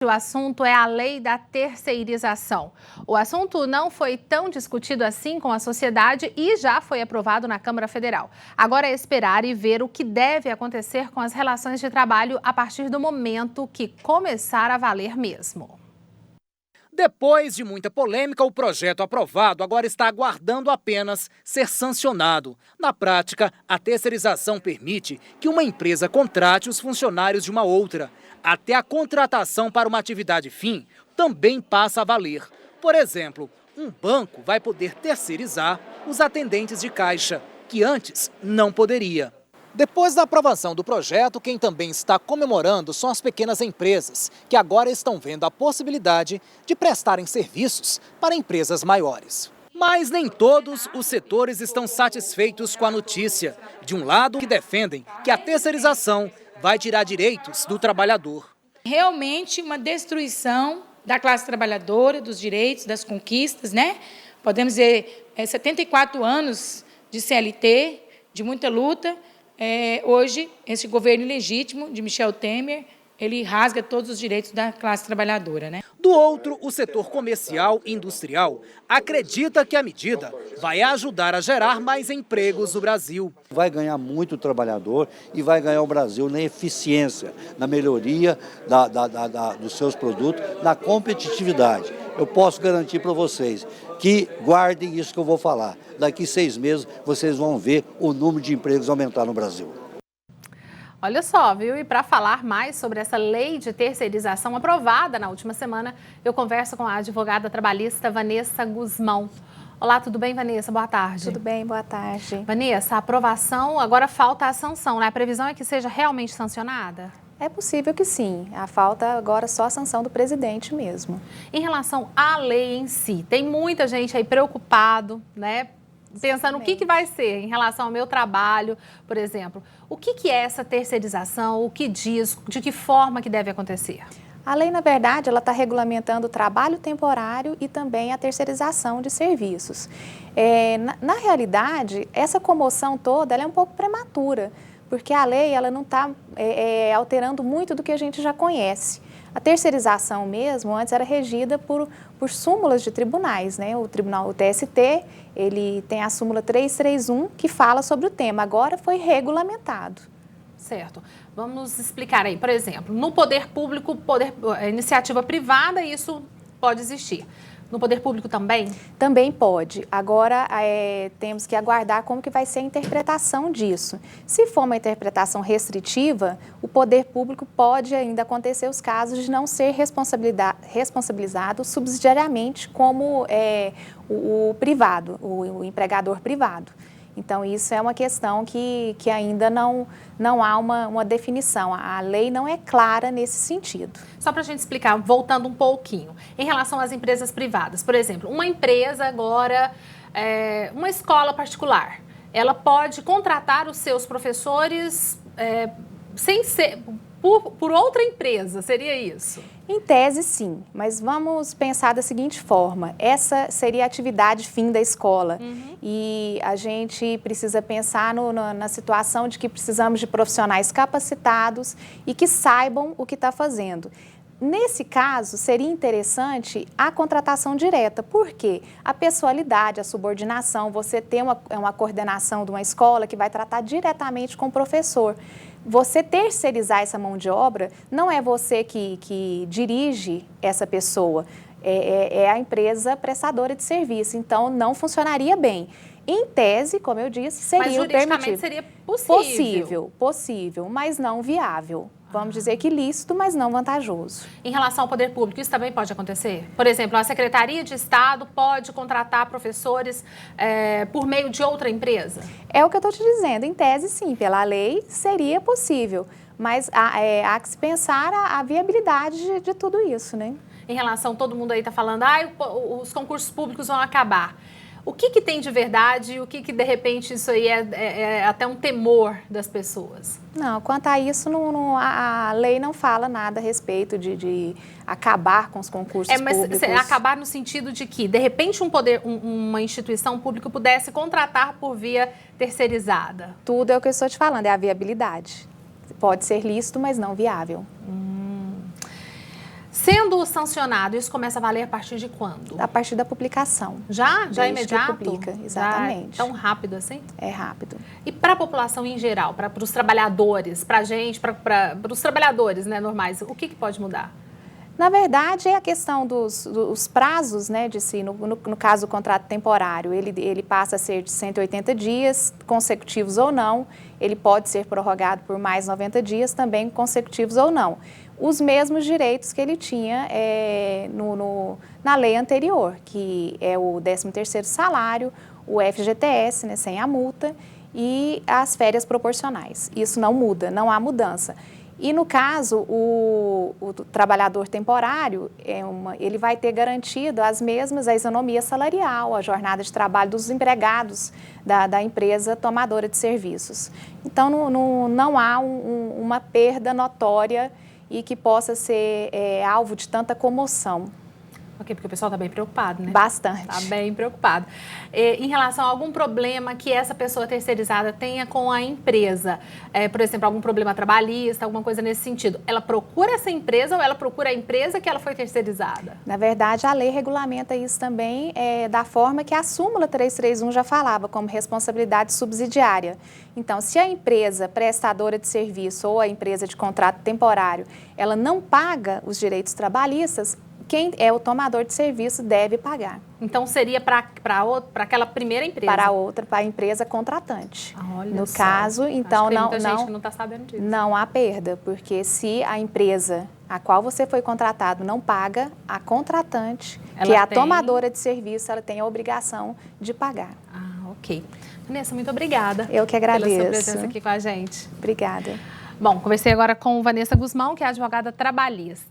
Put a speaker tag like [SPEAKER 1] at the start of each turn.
[SPEAKER 1] O assunto é a lei da terceirização. O assunto não foi tão discutido assim com a sociedade e já foi aprovado na Câmara Federal. Agora é esperar e ver o que deve acontecer com as relações de trabalho a partir do momento que começar a valer mesmo.
[SPEAKER 2] Depois de muita polêmica, o projeto aprovado agora está aguardando apenas ser sancionado. Na prática, a terceirização permite que uma empresa contrate os funcionários de uma outra. Até a contratação para uma atividade fim também passa a valer. Por exemplo, um banco vai poder terceirizar os atendentes de caixa, que antes não poderia. Depois da aprovação do projeto, quem também está comemorando são as pequenas empresas, que agora estão vendo a possibilidade de prestarem serviços para empresas maiores. Mas nem todos os setores estão satisfeitos com a notícia. De um lado, que defendem que a terceirização vai tirar direitos do trabalhador.
[SPEAKER 3] Realmente uma destruição da classe trabalhadora, dos direitos, das conquistas, né? Podemos dizer, 74 anos de CLT, de muita luta. Hoje, esse governo ilegítimo de Michel Temer, ele rasga todos os direitos da classe trabalhadora, né?
[SPEAKER 2] Do outro, o setor comercial e industrial acredita que a medida vai ajudar a gerar mais empregos no Brasil.
[SPEAKER 4] Vai ganhar muito o trabalhador e vai ganhar o Brasil na eficiência, na melhoria dos seus produtos, na competitividade. Eu posso garantir para vocês que guardem isso que eu vou falar. Daqui 6 meses vocês vão ver o número de empregos aumentar no Brasil.
[SPEAKER 1] Olha só, viu? E para falar mais sobre essa lei de terceirização aprovada na última semana, eu converso com a advogada trabalhista Vanessa Guzmão. Olá, tudo bem, Vanessa? Boa tarde.
[SPEAKER 5] Tudo bem, boa tarde.
[SPEAKER 1] Vanessa, a aprovação, agora falta a sanção, né? A previsão é que seja realmente sancionada?
[SPEAKER 5] É possível que sim. A falta agora só a sanção do presidente mesmo.
[SPEAKER 1] Em relação à lei em si, tem muita gente aí preocupado, né? Pensando o que vai ser em relação ao meu trabalho, por exemplo. O que é essa terceirização? O que diz? De que forma que deve acontecer?
[SPEAKER 5] A lei, na verdade, ela está regulamentando o trabalho temporário e também a terceirização de serviços. Na realidade, essa comoção toda ela é um pouco prematura, porque a lei ela não está alterando muito do que a gente já conhece. A terceirização mesmo, antes era regida por súmulas de tribunais, né? O TST, ele tem a súmula 331, que fala sobre o tema. Agora foi regulamentado.
[SPEAKER 1] Certo. Vamos explicar aí, por exemplo, no poder público, iniciativa privada, isso pode existir. No poder público também? Também
[SPEAKER 5] pode. Agora, temos que aguardar como que vai ser a interpretação disso. Se for uma interpretação restritiva, o poder público pode ainda acontecer os casos de não ser responsabilizado subsidiariamente como o privado, o empregador privado. Então, isso é uma questão que ainda não há uma definição. A lei não é clara nesse sentido.
[SPEAKER 1] Só para a gente explicar, voltando um pouquinho, em relação às empresas privadas. Por exemplo, uma empresa agora, uma escola particular, ela pode contratar os seus professores sem ser... Por outra empresa, seria isso?
[SPEAKER 5] Em tese, sim, mas vamos pensar da seguinte forma, essa seria a atividade fim da escola e a gente precisa pensar na situação de que precisamos de profissionais capacitados e que saibam o que está fazendo. Nesse caso, seria interessante a contratação direta, porque a pessoalidade, a subordinação, você tem uma coordenação de uma escola que vai tratar diretamente com o professor. Você terceirizar essa mão de obra, não é você que dirige essa pessoa, é a empresa prestadora de serviço, então não funcionaria bem. Em tese, como eu disse, seria permitido.
[SPEAKER 1] Mas juridicamente seria possível?
[SPEAKER 5] Possível, mas não viável. Vamos dizer que lícito, mas não vantajoso.
[SPEAKER 1] Em relação ao poder público, isso também pode acontecer? Por exemplo, a Secretaria de Estado pode contratar professores por meio de outra empresa?
[SPEAKER 5] É o que eu estou te dizendo. Em tese, sim, pela lei seria possível. Mas há que se pensar a viabilidade de tudo isso, né?
[SPEAKER 1] Em relação, todo mundo aí está falando, os concursos públicos vão acabar. O que tem de verdade e o que de repente isso aí é até um temor das pessoas?
[SPEAKER 5] Não, quanto a isso, a lei não fala nada a respeito de acabar com os concursos públicos.
[SPEAKER 1] Mas acabar no sentido de que, de repente, uma instituição pública pudesse contratar por via terceirizada?
[SPEAKER 5] Tudo é o que eu estou te falando, é a viabilidade. Pode ser lícito, mas não viável.
[SPEAKER 1] Sendo sancionado, isso começa a valer a partir de quando?
[SPEAKER 5] A partir da publicação.
[SPEAKER 1] Já
[SPEAKER 5] Desde
[SPEAKER 1] imediato?
[SPEAKER 5] que publica, exatamente.
[SPEAKER 1] Já é tão rápido assim?
[SPEAKER 5] É rápido.
[SPEAKER 1] E para a população em geral, para os trabalhadores, para a gente, para os trabalhadores, né, normais, o que pode mudar?
[SPEAKER 5] Na verdade, é a questão dos prazos, né, no caso do contrato temporário, ele passa a ser de 180 dias, consecutivos ou não, ele pode ser prorrogado por mais 90 dias, também consecutivos ou não. Os mesmos direitos que ele tinha na lei anterior, que é o 13º salário, o FGTS, né, sem a multa, e as férias proporcionais. Isso não muda, não há mudança. E, no caso, o trabalhador temporário, ele vai ter garantido a isonomia salarial, a jornada de trabalho dos empregados da empresa tomadora de serviços. Então, não há uma perda notória e que possa ser alvo de tanta comoção.
[SPEAKER 1] Ok, porque o pessoal está bem preocupado, né?
[SPEAKER 5] Bastante.
[SPEAKER 1] Está bem preocupado. Em relação a algum problema que essa pessoa terceirizada tenha com a empresa, por exemplo, algum problema trabalhista, alguma coisa nesse sentido, ela procura essa empresa ou ela procura a empresa que ela foi terceirizada?
[SPEAKER 5] Na verdade, a lei regulamenta isso também da forma que a súmula 331 já falava, como responsabilidade subsidiária. Então, se a empresa prestadora de serviço ou a empresa de contrato temporário, ela não paga os direitos trabalhistas, quem é o tomador de serviço deve pagar.
[SPEAKER 1] Então, seria para aquela primeira empresa?
[SPEAKER 5] Para a empresa contratante.
[SPEAKER 1] Olha
[SPEAKER 5] no
[SPEAKER 1] só.
[SPEAKER 5] caso, então,
[SPEAKER 1] acho que tem muita gente que não está sabendo disso.
[SPEAKER 5] Não há perda, porque se a empresa a qual você foi contratado não paga, a contratante, que é a tomadora de serviço, ela tem a obrigação de pagar.
[SPEAKER 1] Ah, ok. Vanessa, muito obrigada.
[SPEAKER 5] Eu que agradeço.
[SPEAKER 1] Pela sua presença aqui com a gente.
[SPEAKER 5] Obrigada.
[SPEAKER 1] Bom, conversei agora com Vanessa Guzmão, que é advogada trabalhista.